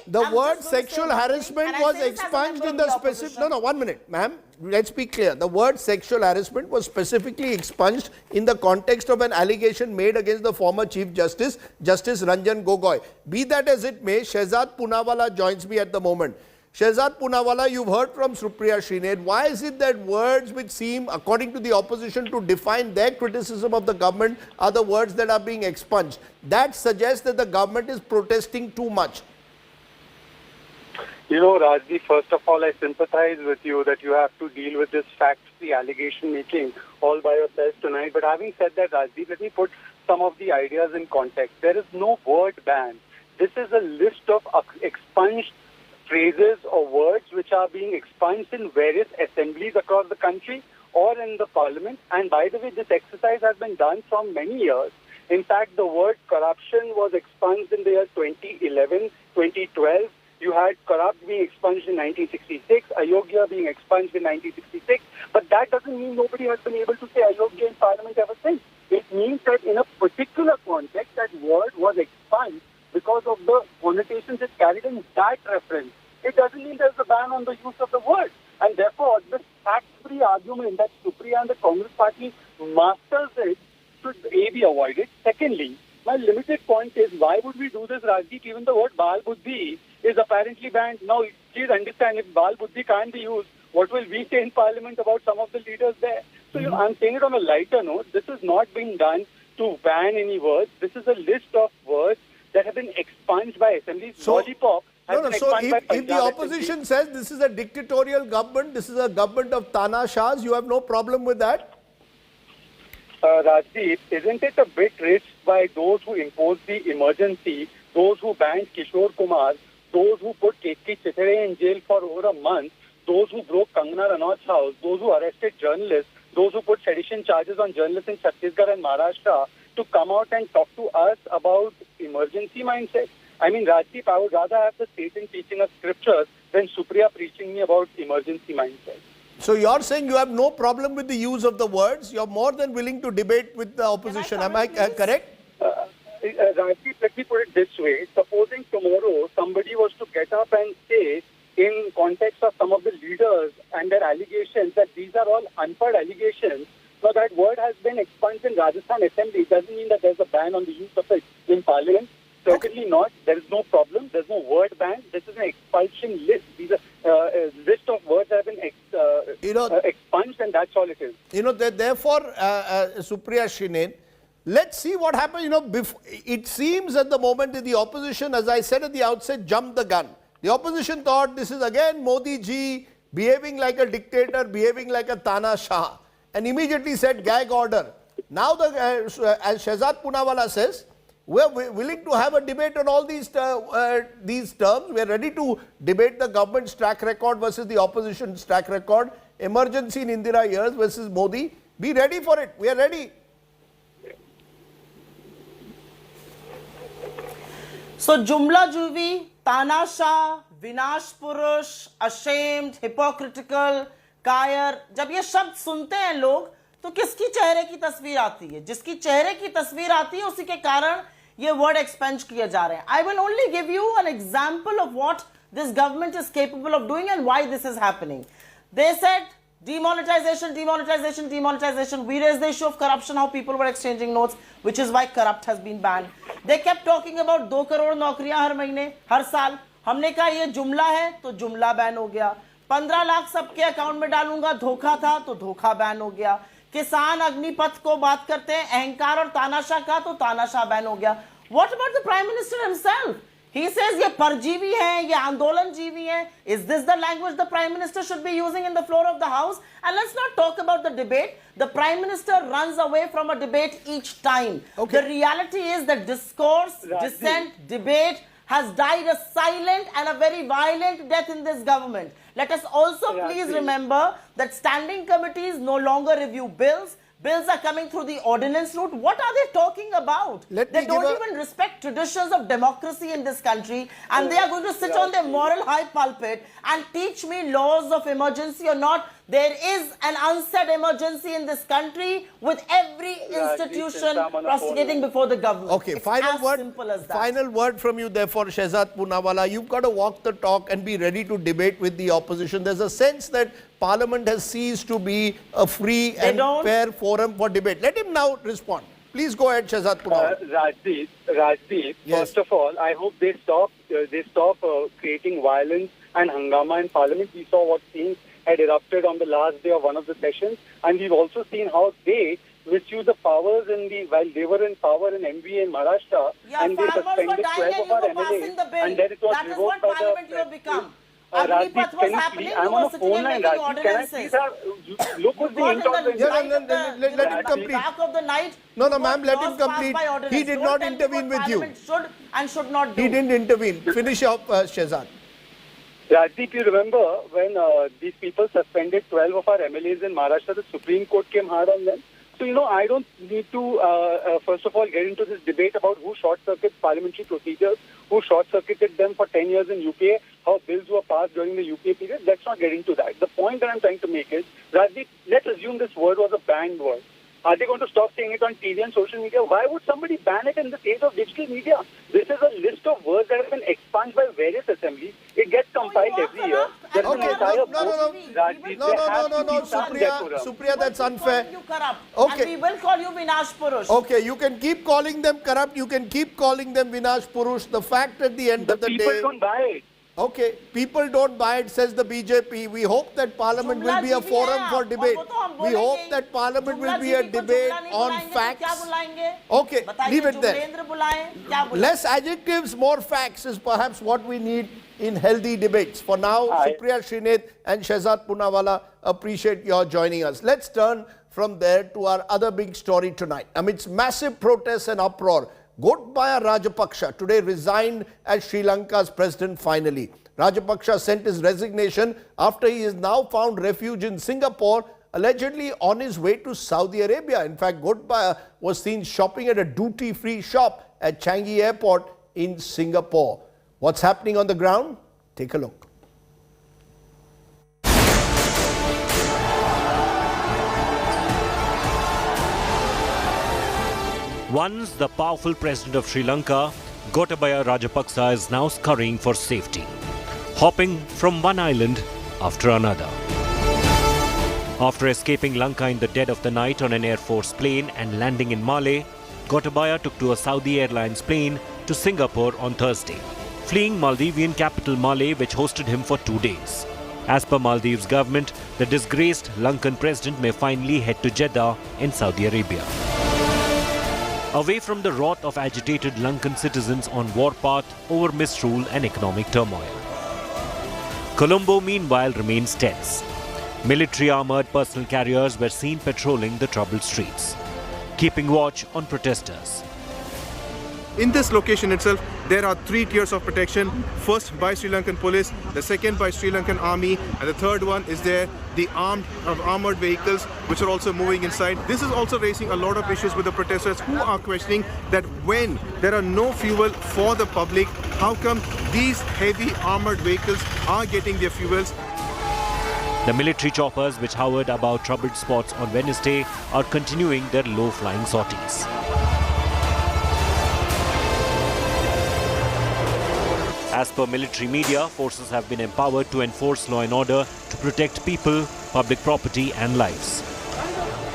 The word sexual harassment was expunged in the specific... No, 1 minute, ma'am. Let's be clear. The word sexual harassment was specifically expunged in the context of an allegation made against the former Chief Justice, Justice Ranjan Gogoi. Be that as it may, Shehzad Poonawalla joins me at the moment. Shehzad Poonawalla, you've heard from Supriya Shrinate. Why is it that words which seem, according to the opposition, to define their criticism of the government are the words that are being expunged? That suggests that the government is protesting too much. You know, Rajdeep, first of all, I sympathize with you that you have to deal with this fact-free allegation making all by yourself tonight. But having said that, Rajdeep, let me put some of the ideas in context. There is no word ban. This is a list of expunged phrases or words which are being expunged in various assemblies across the country or in the Parliament. And by the way, this exercise has been done from many years. In fact, the word corruption was expunged in the year 2011, 2012. You had corrupt being expunged in 1966, Ayogya being expunged in 1966, but that doesn't mean nobody has been able to say Ayogya in Parliament ever since. It means that in a particular context, that word was expunged because of the connotations it carried in that reference. It doesn't mean there's a ban on the use of the word. And therefore, this fact-free argument that Supriya and the Congress party masters it should A, be avoided. Secondly, my limited point is, why would we do this, Rajdeep? Even the word baal buddhi is apparently banned. Now, please understand, if baal buddhi can't be used, what will we say in Parliament about some of the leaders there? So, I'm saying it on a lighter note. This is not being done to ban any words. This is a list of words that have been expunged by assemblies. So, Lollipop has been so expunged by if the opposition says this is a dictatorial government, this is a government of Tana Shahs, you have no problem with that? Rajdeep, isn't it a bit rich by those who imposed the emergency, those who banned Kishore Kumar, those who put Ketki Chitare in jail for over a month, those who broke Kangana Ranaut's house, those who arrested journalists, those who put sedition charges on journalists in Chhattisgarh and Maharashtra, to come out and talk to us about emergency mindset? I mean, Rajdeep, I would rather have the Satan teaching us scriptures than Supriya preaching me about emergency mindset. So you're saying you have no problem with the use of the words. You're more than willing to debate with the opposition. Am I correct? Rajdeep, let me put it this way. Supposing tomorrow somebody was to get up and say, in context of some of the leaders and their allegations, that these are all unheard allegations, so that word has been expunged in Rajasthan Assembly. It doesn't mean that there's a ban on the use of it in Parliament. Certainly not. There is no problem. There's no word ban. This is an expulsion list. These are a list of words that have been expunged, and that's all it is. Therefore, Supriya Shinen, let's see what happens. It seems at the moment that the opposition, as I said at the outset, jumped the gun. The opposition thought this is again Modi ji behaving like a dictator, behaving like a Tana Shah, and immediately said gag order. Now, as Shehzad Poonawalla says, we're willing to have a debate on all these terms. We're ready to debate the government's track record versus the opposition's track record. Emergency in Indira years versus Modi. Be ready for it. We are ready. So, jumlajeevi, तानाशाह, विनाश पुरुष, ashamed, hypocritical, कायर, जब ये शब्द सुनते हैं लोग तो किसकी चेहरे की तस्वीर आती है? जिसकी चेहरे की तस्वीर आती है उसी के कारण ये वर्ड एक्सपेंज किए जा रहे हैं. I will only give you an example of what this government is capable of doing and why this is happening. They said demonetization, demonetization, demonetization. We raised the issue of corruption, how people were exchanging notes, which is why corrupt has been banned. They kept talking about 2 crore नौकरियां हर महीने, हर साल. हमने कहा ये जुमला है तो जुमला बैन हो गया. 15 लाख सबके अकाउंट में डालूंगा, धोखा था तो धोखा बैन हो गया. किसान अग्निपथ को बात करते हैं, अहंकार और तानाशाह का तो तानाशाह बैन हो गया. What about the Prime Minister himself? He says ये परजीवी हैं, ये आंदोलन जीवी हैं. Is this the language the Prime Minister should be using in the floor of the House? And let's not talk about the debate. The Prime Minister runs away from a debate each time. Okay. The reality is that discourse, dissent, debate has died a silent and a very violent death in this government. Let us also please remember that standing committees no longer review bills. Bills are coming through the ordinance route. What are they talking about? They don't even respect traditions of democracy in this country, and they are going to sit on their moral high pulpit and teach me laws of emergency or not. There is an unsaid emergency in this country with every institution prosecuting before the government. Okay, it's final word. Simple as that. Final word from you, therefore, Shehzad Poonawalla. You've got to walk the talk and be ready to debate with the opposition. There's a sense that Parliament has ceased to be a free and fair forum for debate. Let him now respond. Please go ahead, Shehzad Poonawalla. Rajdeep, yes. First of all, I hope they stop creating violence and hangama in Parliament. We saw what scenes had erupted on the last day of one of the sessions, and we've also seen how they misuse the powers while they were in power in MVA in Maharashtra, and they suspended 12 of our MLAs, and then it was revoked by Parliament you have become. Rajdeep, was happening, I'm on the phone line, Rajdeep. Can I please look at the intolerance? Let him complete. Back of the night, no, ma'am, let him complete. He did not intervene with you. Should and should not do. He didn't intervene. Finish up, Shehzad. Rajdeep, you remember when these people suspended 12 of our MLAs in Maharashtra, the Supreme Court came hard on them. So, I don't need to, first of all, get into this debate about who short-circuits parliamentary procedures, who short-circuited them for 10 years in UPA, how bills were passed during the UPA period. Let's not get into that. The point that I'm trying to make is, Rajdeep, let's assume this word was a banned word. Are they going to stop saying it on TV and social media? Why would somebody ban it in the age of digital media? This is a list of words that have been expunged by various assemblies. It gets compiled every year. There's an entire No, Supriya, that's unfair. You corrupt. Okay. And we will call you Vinash Purush. Okay, you can keep calling them corrupt. You can keep calling them Vinash Purush. The fact at the end of the day... People don't buy it. Okay, people don't buy it, says the BJP. We hope that Parliament will be a forum for debate. We hope that Parliament will be a debate on facts. Okay, leave it there. Less adjectives, more facts is perhaps what we need in healthy debates. For now, Supriya Srinath and Shehzad Poonawalla, appreciate your joining us. Let's turn from there to our other big story tonight. Amidst massive protests and uproar, Gotabaya Rajapaksa today resigned as Sri Lanka's president finally. Rajapaksa sent his resignation after he is now found refuge in Singapore, allegedly on his way to Saudi Arabia. In fact, Gotabaya was seen shopping at a duty-free shop at Changi Airport in Singapore. What's happening on the ground? Take a look. Once the powerful president of Sri Lanka, Gotabaya Rajapaksa is now scurrying for safety, hopping from one island after another. After escaping Lanka in the dead of the night on an Air Force plane and landing in Malé, Gotabaya took to a Saudi Airlines plane to Singapore on Thursday, fleeing Maldivian capital Malé, which hosted him for 2 days. As per Maldives government, the disgraced Lankan president may finally head to Jeddah in Saudi Arabia. Away from the wrath of agitated Lankan citizens on warpath over misrule and economic turmoil. Colombo, meanwhile, remains tense. Military armoured personal carriers were seen patrolling the troubled streets, keeping watch on protesters. In this location itself, there are 3 tiers of protection. First by Sri Lankan police, the second by Sri Lankan army, and the third one is there, the armored vehicles which are also moving inside. This is also raising a lot of issues with the protesters who are questioning that when there are no fuel for the public, how come these heavy armored vehicles are getting their fuels? The military choppers which hovered above troubled spots on Wednesday are continuing their low-flying sorties. As per military media, forces have been empowered to enforce law and order to protect people, public property and lives.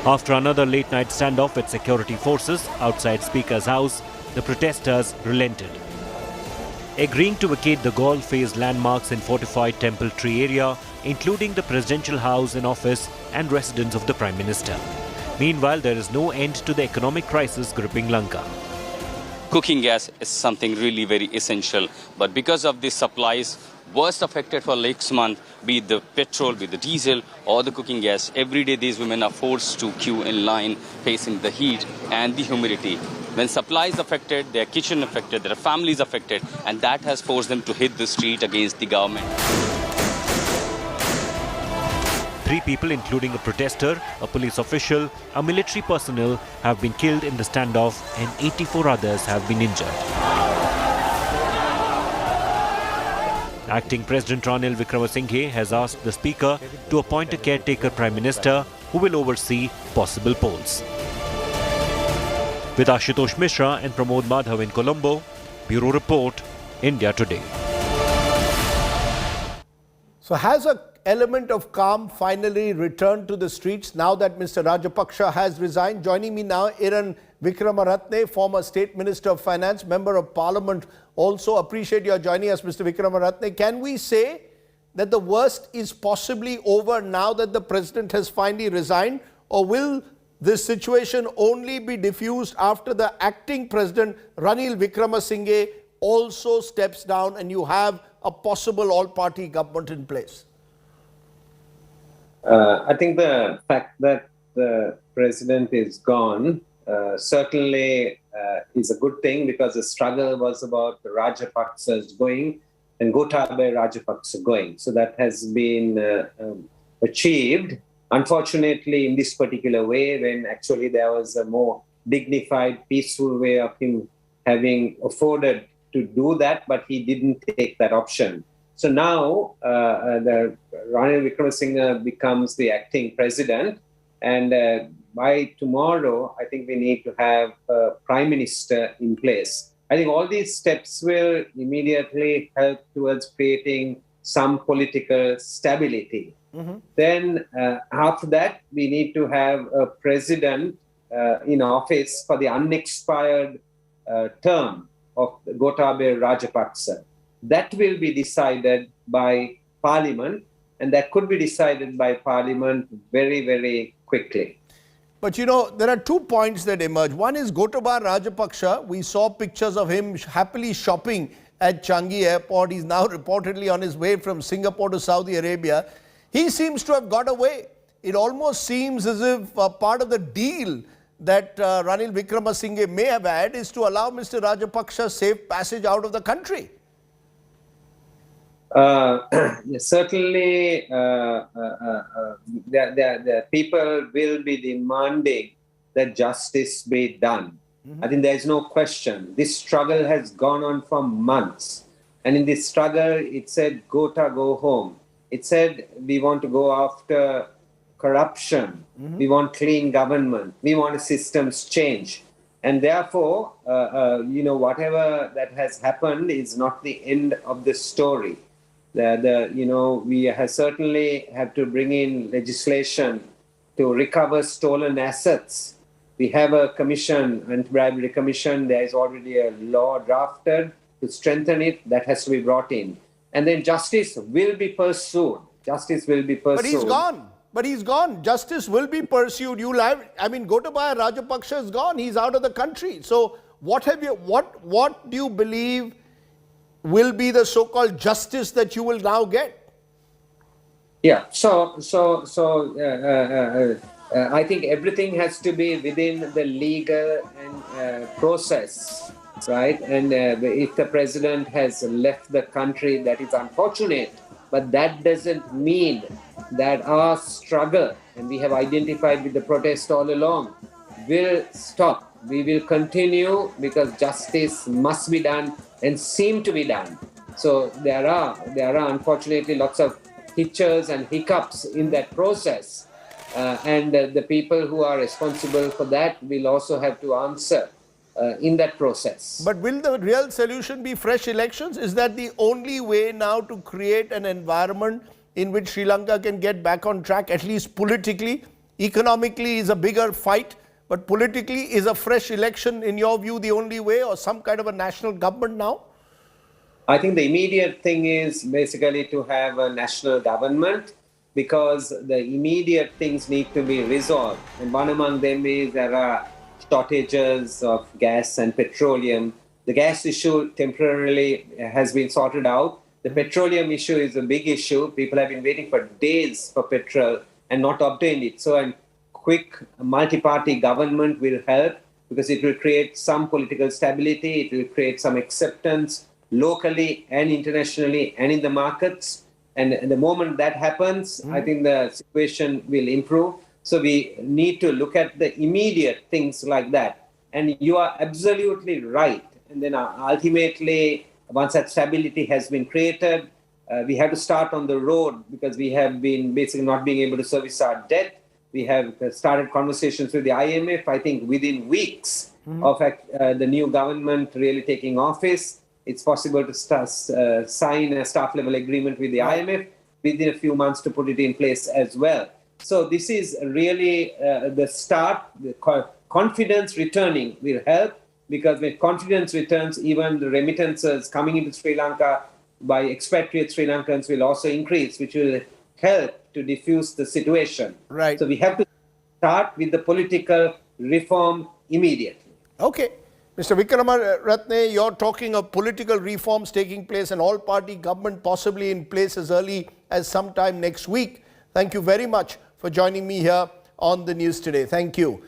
After another late-night standoff with security forces outside Speaker's house, the protesters relented, agreeing to vacate the Galle-phase landmarks in fortified Temple Tree area, including the presidential house and office and residence of the Prime Minister. Meanwhile, there is no end to the economic crisis gripping Lanka. Cooking gas is something really very essential, but because of these supplies, worst affected for next month, be it the petrol, be it the diesel or the cooking gas, every day these women are forced to queue in line facing the heat and the humidity. When supply is affected, their kitchen affected, their families affected, and that has forced them to hit the street against the government. 3 people, including a protester, a police official, a military personnel, have been killed in the standoff and 84 others have been injured. Acting President Ranil Wickremesinghe has asked the Speaker to appoint a caretaker Prime Minister who will oversee possible polls. With Ashutosh Mishra and Pramod Madhav in Colombo, Bureau Report, India Today. So has an element of calm finally returned to the streets now that Mr. Rajapaksa has resigned? Joining me now, Iran Vikramaratne, former State Minister of Finance, Member of Parliament. Also appreciate your joining us, Mr. Vikramaratne. Can we say that the worst is possibly over now that the President has finally resigned? Or will this situation only be diffused after the acting President, Ranil Wickremesinghe, also steps down and you have a possible all-party government in place? I think the fact that the president is gone certainly is a good thing, because the struggle was about the Rajapaksa's going and Gotabaya Rajapaksa going. So that has been achieved. Unfortunately, in this particular way, when actually there was a more dignified, peaceful way of him having afforded to do that, but he didn't take that option. So now the Ranil Wickremesinghe becomes the acting president, And by tomorrow, I think we need to have a prime minister in place. I think all these steps will immediately help towards creating some political stability. Then after that, we need to have a president in office for the unexpired term of Gotabaya Rajapaksa. That will be decided by Parliament, and that could be decided by Parliament very, very quickly. But you know, there are 2 points that emerge. One is Gotabaya Rajapaksa. We saw pictures of him happily shopping at Changi Airport. He's now reportedly on his way from Singapore to Saudi Arabia. He seems to have got away. It almost seems as if part of the deal that Ranil Wickremesinghe may have had is to allow Mr. Rajapaksa safe passage out of the country. Certainly, the people will be demanding that justice be done. I think there is no question. This struggle has gone on for months. And in this struggle, it said, Gota, go home. It said, we want to go after corruption. We want clean government. We want systems change. And therefore, whatever that has happened is not the end of the story. We certainly have to bring in legislation to recover stolen assets. We have a commission, anti-bribery commission. There is already a law drafted to strengthen it. That has to be brought in. And then justice will be pursued. Justice will be pursued. But he's gone. But he's gone. Justice will be pursued. Gotabaya Rajapaksa is gone. He's out of the country. So what do you believe will be the so-called justice that you will now get? Yeah, I think everything has to be within the legal and process, right? And if the president has left the country, that is unfortunate, but that doesn't mean that our struggle, and we have identified with the protest all along, will stop. We will continue because justice must be done and seem to be done. So there are unfortunately lots of hitches and hiccups in that process. And the people who are responsible for that will also have to answer in that process. But will the real solution be fresh elections? Is that the only way now to create an environment in which Sri Lanka can get back on track, at least politically? Economically is a bigger fight, but politically, is a fresh election, in your view, the only way, or some kind of a national government now? I think the immediate thing is basically to have a national government, because the immediate things need to be resolved. And one among them is there are shortages of gas and petroleum. The gas issue temporarily has been sorted out. The petroleum issue is a big issue. People have been waiting for days for petrol and not obtained it. So a quick multi-party government will help, because it will create some political stability. It will create some acceptance locally and internationally and in the markets. And the moment that happens, I think the situation will improve. So we need to look at the immediate things like that. And you are absolutely right. And then ultimately, once that stability has been created, we have to start on the road, because we have been basically not being able to service our debt. We have started conversations with the IMF. I think within weeks of the new government really taking office, it's possible to sign a staff-level agreement with the IMF within a few months to put it in place as well. So this is really the start. The confidence returning will help, because when confidence returns, even the remittances coming into Sri Lanka by expatriate Sri Lankans will also increase, which will help to diffuse the situation. Right. So we have to start with the political reform immediately. Okay. Mr. Wickremaratne, you're talking of political reforms taking place, an all-party government possibly in place as early as sometime next week. Thank you very much for joining me here on the news today. Thank you.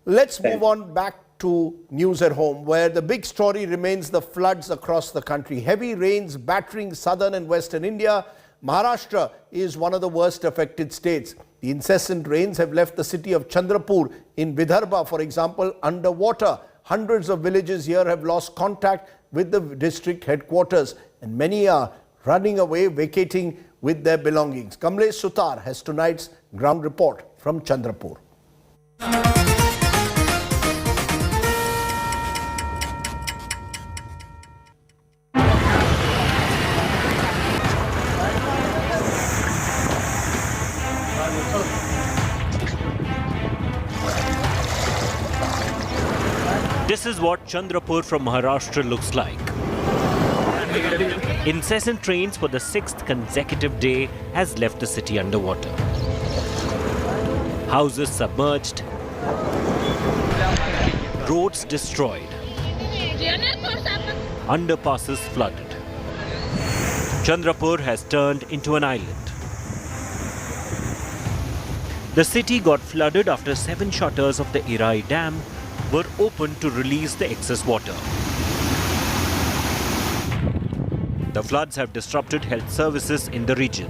Let's move on back to news at home, where the big story remains the floods across the country. Heavy rains battering southern and western India. Maharashtra is one of the worst affected states. The incessant rains have left the city of Chandrapur in Vidarbha, for example, underwater. Hundreds of villages here have lost contact with the district headquarters, and many are running away, vacating with their belongings. Kamlesh Sutar has tonight's ground report from Chandrapur. This is what Chandrapur from Maharashtra looks like. Incessant rains for the 6th consecutive day has left the city underwater. Houses submerged, roads destroyed, underpasses flooded. Chandrapur has turned into an island. The city got flooded after 7 shutters of the Irai Dam were opened to release the excess water. The floods have disrupted health services in the region.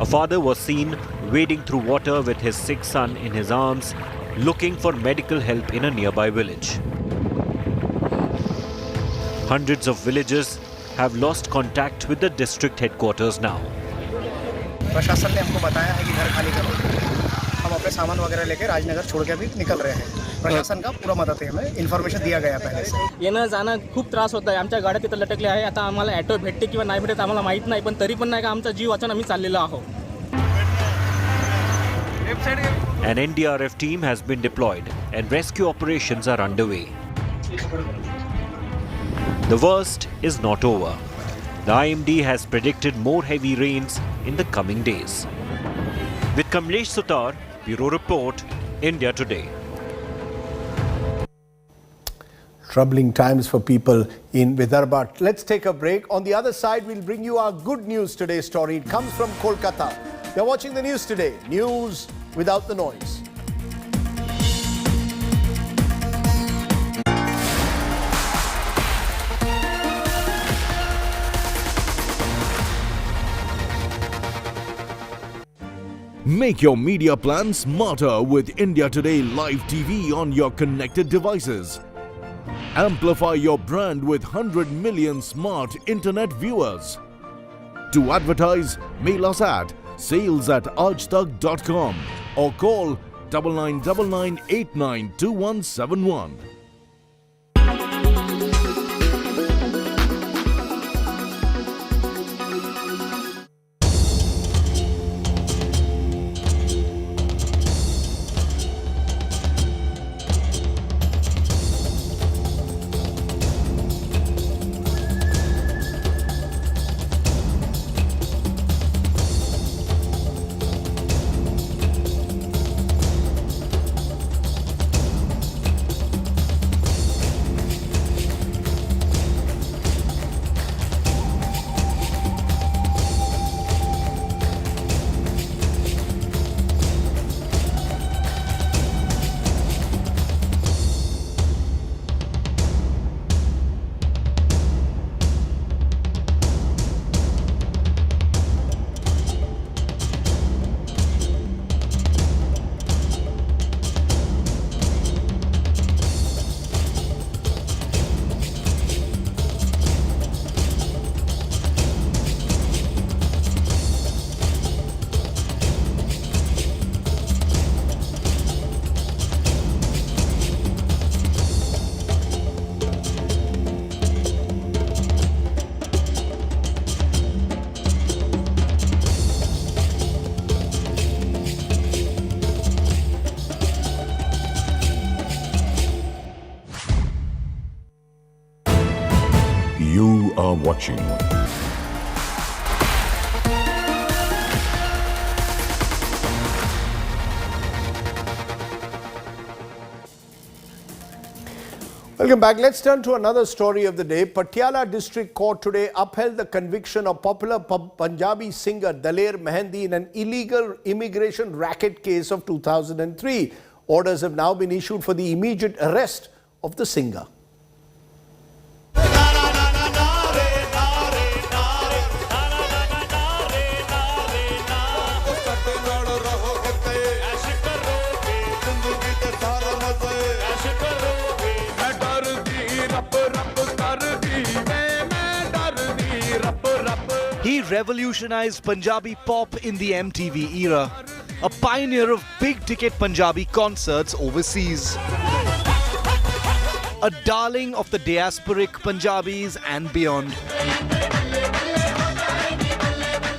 A father was seen wading through water with his sick son in his arms, looking for medical help in a nearby village. Hundreds of villages have lost contact with the district headquarters now. प्रशासन ने हमको बताया है कि घर खाली करो, हम अपने सामान वगैरह लेके राजनगर छोड़ के भी निकल रहे हैं. प्रशासन का पूरा मदत आहे, हमें इन्फॉर्मेशन दिया गया पहले से. येणं जाणं खूप त्रास होत आहे. आमच्या गाड्या तिथं लटकल्या आहे. आता आम्हाला ऑटो भेटते किंवा नाही भेटत आम्हाला माहित नाही, पण तरी पण नाही का आमचा जीव वाचून आम्ही चाललेलो आहोत. An NDRF team has been deployed and rescue operations are underway. The worst is not over. The IMD has predicted more heavy rains in the coming days. With Kamlesh Sutar, Bureau Report, India Today. Troubling times for people in Vidarbha. Let's take a break. On the other side, we'll bring you our good news today story. It comes from Kolkata. You're watching the news today. News without the noise. Make your media plan smarter with India Today Live TV on your connected devices. Amplify your brand with 100 million smart internet viewers. To advertise, mail us at sales@aajtak.com or call 9999892171. You are watching Welcome back. Let's turn to another story of the day. Patiala District Court today upheld the conviction of popular Punjabi singer Daler Mehendi in an illegal immigration racket case of 2003. Orders have now been issued for the immediate arrest of the singer. He revolutionized Punjabi pop in the MTV era. a pioneer of big-ticket Punjabi concerts overseas. A darling of the diasporic Punjabis and beyond.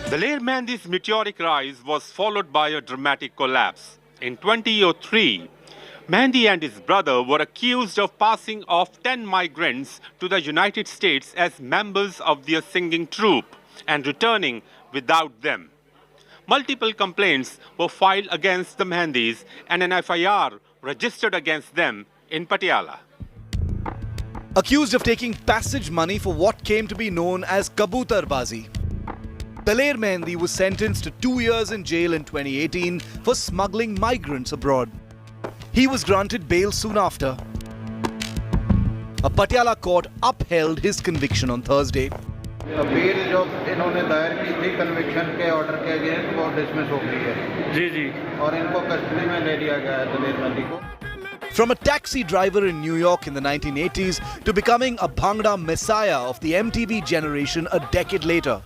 Daler Mehendi's meteoric rise was followed by a dramatic collapse. In 2003, Mehendi and his brother were accused of passing off 10 migrants to the United States as members of their singing troupe and returning without them. Multiple complaints were filed against the Mehendis and an FIR registered against them in Patiala. Accused of taking passage money for what came to be known as kabutarbazi, Daler Mehendi was sentenced to 2 years in jail in 2018 for smuggling migrants abroad. He was granted bail soon after. A Patiala court upheld his conviction on Thursday. Appeal जो इन्होंने दायर की थी conviction के order के against वो dismiss हो गई है जी और इनको कस्टडी में ले लिया गया है दलेर मेहंदी को. From a taxi driver in New York in the 1980s to becoming a Bhangra messiah of the MTV generation a decade later.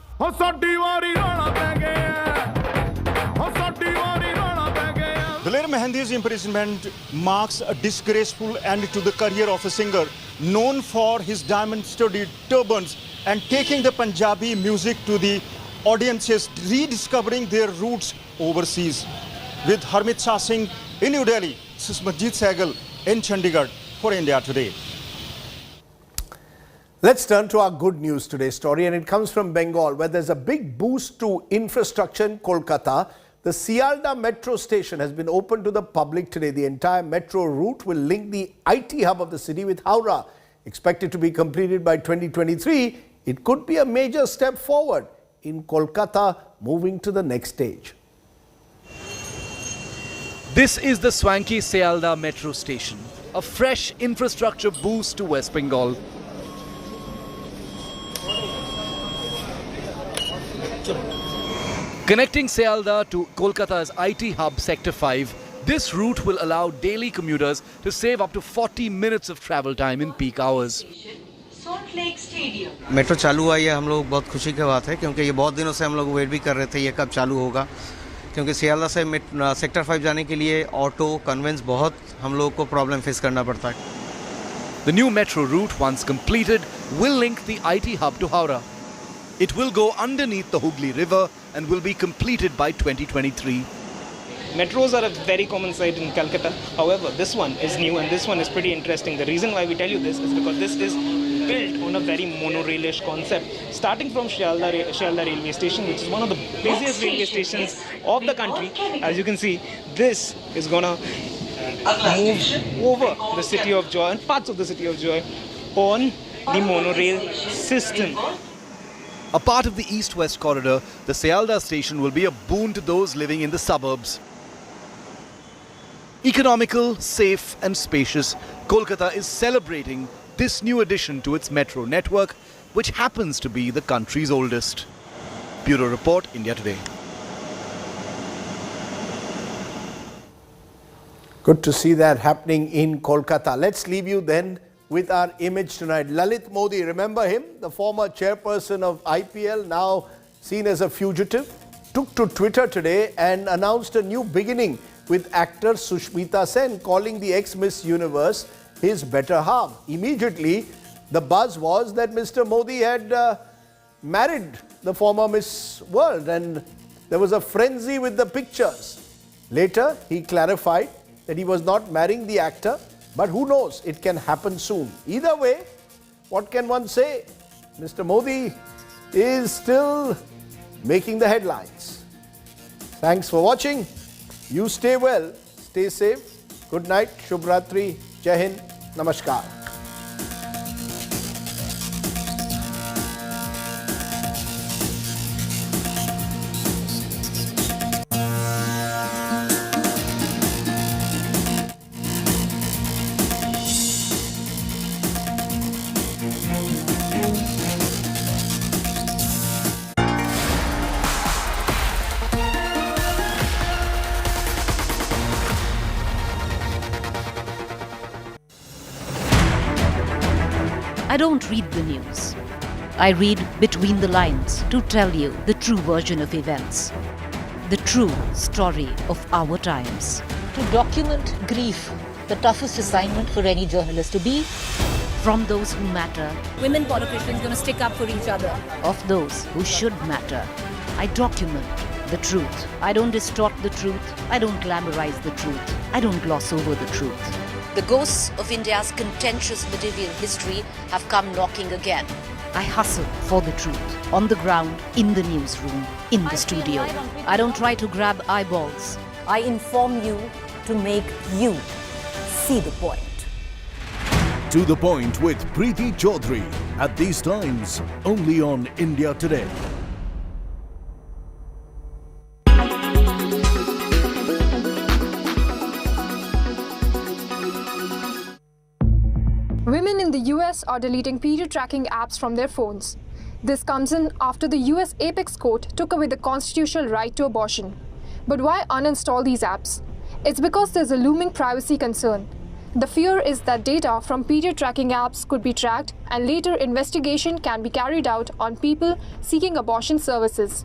Daler Mehendi's imprisonment marks a disgraceful end to the career of a singer known for his diamond-studded turbans and taking the Punjabi music to the audiences, rediscovering their roots overseas. With Harmit Shah Singh in New Delhi, this is Manjeet Sehgal in Chandigarh for India Today. Let's turn to our good news today story, and it comes from Bengal, where there's a big boost to infrastructure in Kolkata. The Sialda metro station has been opened to the public today. The entire metro route will link the IT hub of the city with Howrah. Expected to be completed by 2023, it could be a major step forward in Kolkata moving to the next stage. This is the swanky Sialda metro station, a fresh infrastructure boost to West Bengal. Connecting Sialda to Kolkata's IT hub Sector 5, this route will allow daily commuters to save up to 40 minutes of travel time in peak hours. Metro चालू हुआ ये हम लोग बहुत खुशी की बात है क्योंकि ये बहुत दिनों से हम लोग वेट भी कर रहे थे ये कब चालू होगा क्योंकि सियालदा से सेक्टर 5 जाने के लिए ऑटो कन्वेंस बहुत हम लोग को प्रॉब्लम फेस करना पड़ता है. The new metro route, once completed, will link the IT hub to Howrah. It will go underneath the Hooghly River and will be completed by 2023. Metros are a very common sight in Calcutta. However, this one is new and this one is pretty interesting. The reason why we tell you this is because this is built on a very monorailish concept. Starting from Sialda railway station, which is one of the busiest railway stations of the country. As you can see, this is gonna move over the City of Joy and parts of the City of Joy on the monorail system. A part of the east-west corridor, the Sialda station will be a boon to those living in the suburbs. Economical, safe and spacious, Kolkata is celebrating this new addition to its metro network, which happens to be the country's oldest. Bureau Report, India Today. Good to see that happening in Kolkata. Let's leave you then with our image tonight. Lalit Modi, remember him? The former chairperson of IPL, now seen as a fugitive, took to Twitter today and announced a new beginning with actor Sushmita Sen, calling the ex-Miss Universe his better half. Immediately, the buzz was that Mr. Modi had married the former Miss World, and there was a frenzy with the pictures. Later, he clarified that he was not marrying the actor, but who knows, it can happen soon. Either way, what can one say? Mr. Modi is still making the headlines. Thanks for watching. You stay well, stay safe. Good night, Shubh Ratri, Jai Hind, Namaskar. I don't read the news. I read between the lines to tell you the true version of events. the true story of our times. To document grief, the toughest assignment for any journalist to be. From those who matter. Women politicians going to stick up for each other. Of those who should matter. I document the truth. I don't distort the truth. I don't glamorize the truth. I don't gloss over the truth. The ghosts of India's contentious medieval history have come knocking again. I hustle for the truth. On the ground, in the newsroom, in the studio. I don't try to grab eyeballs. I inform you to make you see the point. To the Point with Preeti Chaudhary. At these times, only on India Today. Women in the US are deleting period tracking apps from their phones. This comes in after the US Apex Court took away the constitutional right to abortion. But why uninstall these apps? It's because there's a looming privacy concern. The fear is that data from period tracking apps could be tracked and later investigation can be carried out on people seeking abortion services.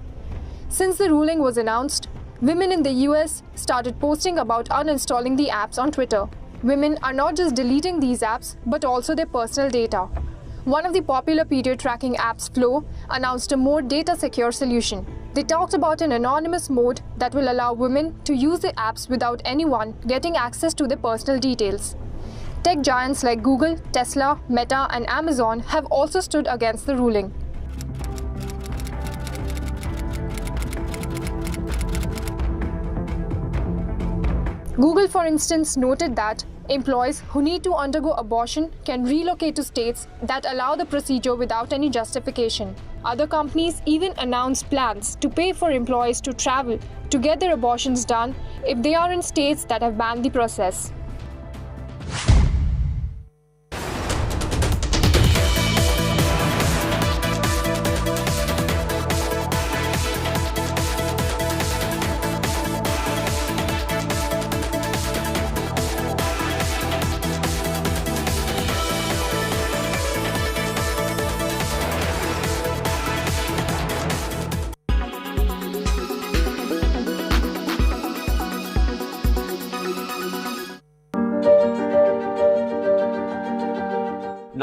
Since the ruling was announced, women in the US started posting about uninstalling the apps on Twitter. Women are not just deleting these apps, but also their personal data. One of the popular period tracking apps, Flow, announced a more data-secure solution. They talked about an anonymous mode that will allow women to use the apps without anyone getting access to their personal details. Tech giants like Google, Tesla, Meta, and Amazon have also stood against the ruling. Google, for instance, noted that employees who need to undergo abortion can relocate to states that allow the procedure without any justification. Other companies even announced plans to pay for employees to travel to get their abortions done if they are in states that have banned the process.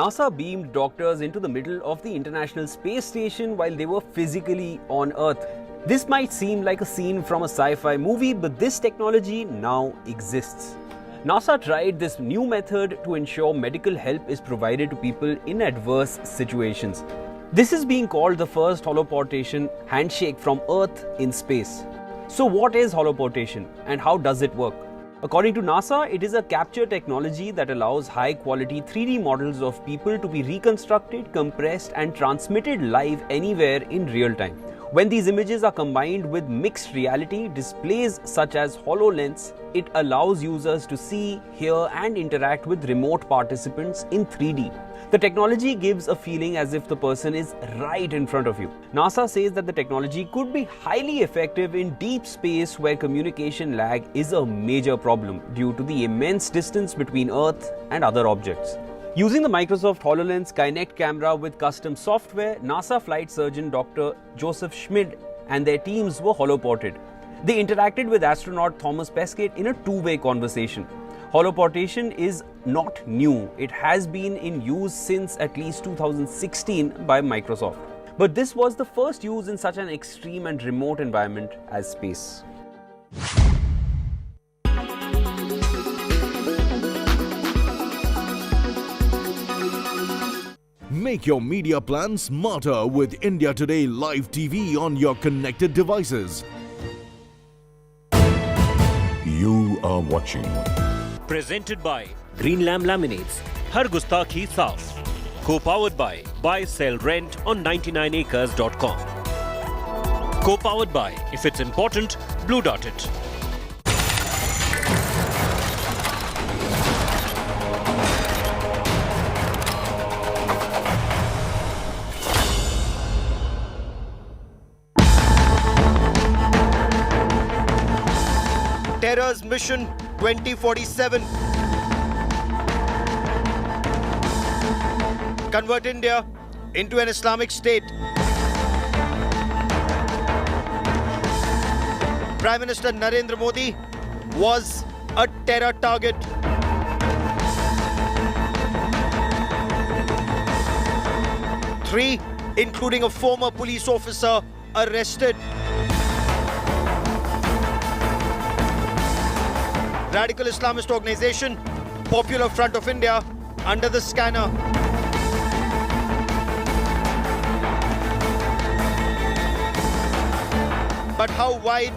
NASA beamed doctors into the middle of the International Space Station while they were physically on Earth. This might seem like a scene from a sci-fi movie, but this technology now exists. NASA tried this new method to ensure medical help is provided to people in adverse situations. This is being called the first holoportation handshake from Earth in space. So what is holoportation and how does it work? According to NASA, it is a capture technology that allows high-quality 3D models of people to be reconstructed, compressed, and transmitted live anywhere in real time. When these images are combined with mixed reality displays such as HoloLens, it allows users to see, hear, and interact with remote participants in 3D. The technology gives a feeling as if the person is right in front of you. NASA says that the technology could be highly effective in deep space where communication lag is a major problem due to the immense distance between Earth and other objects. Using the Microsoft HoloLens Kinect camera with custom software, NASA flight surgeon Dr. Joseph Schmid and their teams were holoported. They interacted with astronaut Thomas Pesquet in a two-way conversation. Holoportation is not new. It has been in use since at least 2016 by Microsoft. But this was the first use in such an extreme and remote environment as space. Make your media plan smarter with India Today Live TV on your connected devices. You are watching. Presented by Green Lamb Laminates, Har Gustakhi Saaf. Co-powered by Buy, Sell, Rent on 99acres.com. Co-powered by If It's Important, Blue Dot It. Terror's Mission 2047. Convert India into an Islamic state. Prime Minister Narendra Modi was a terror target. Three, including a former police officer, arrested. Radical Islamist organization, Popular Front of India, under the scanner. But how wide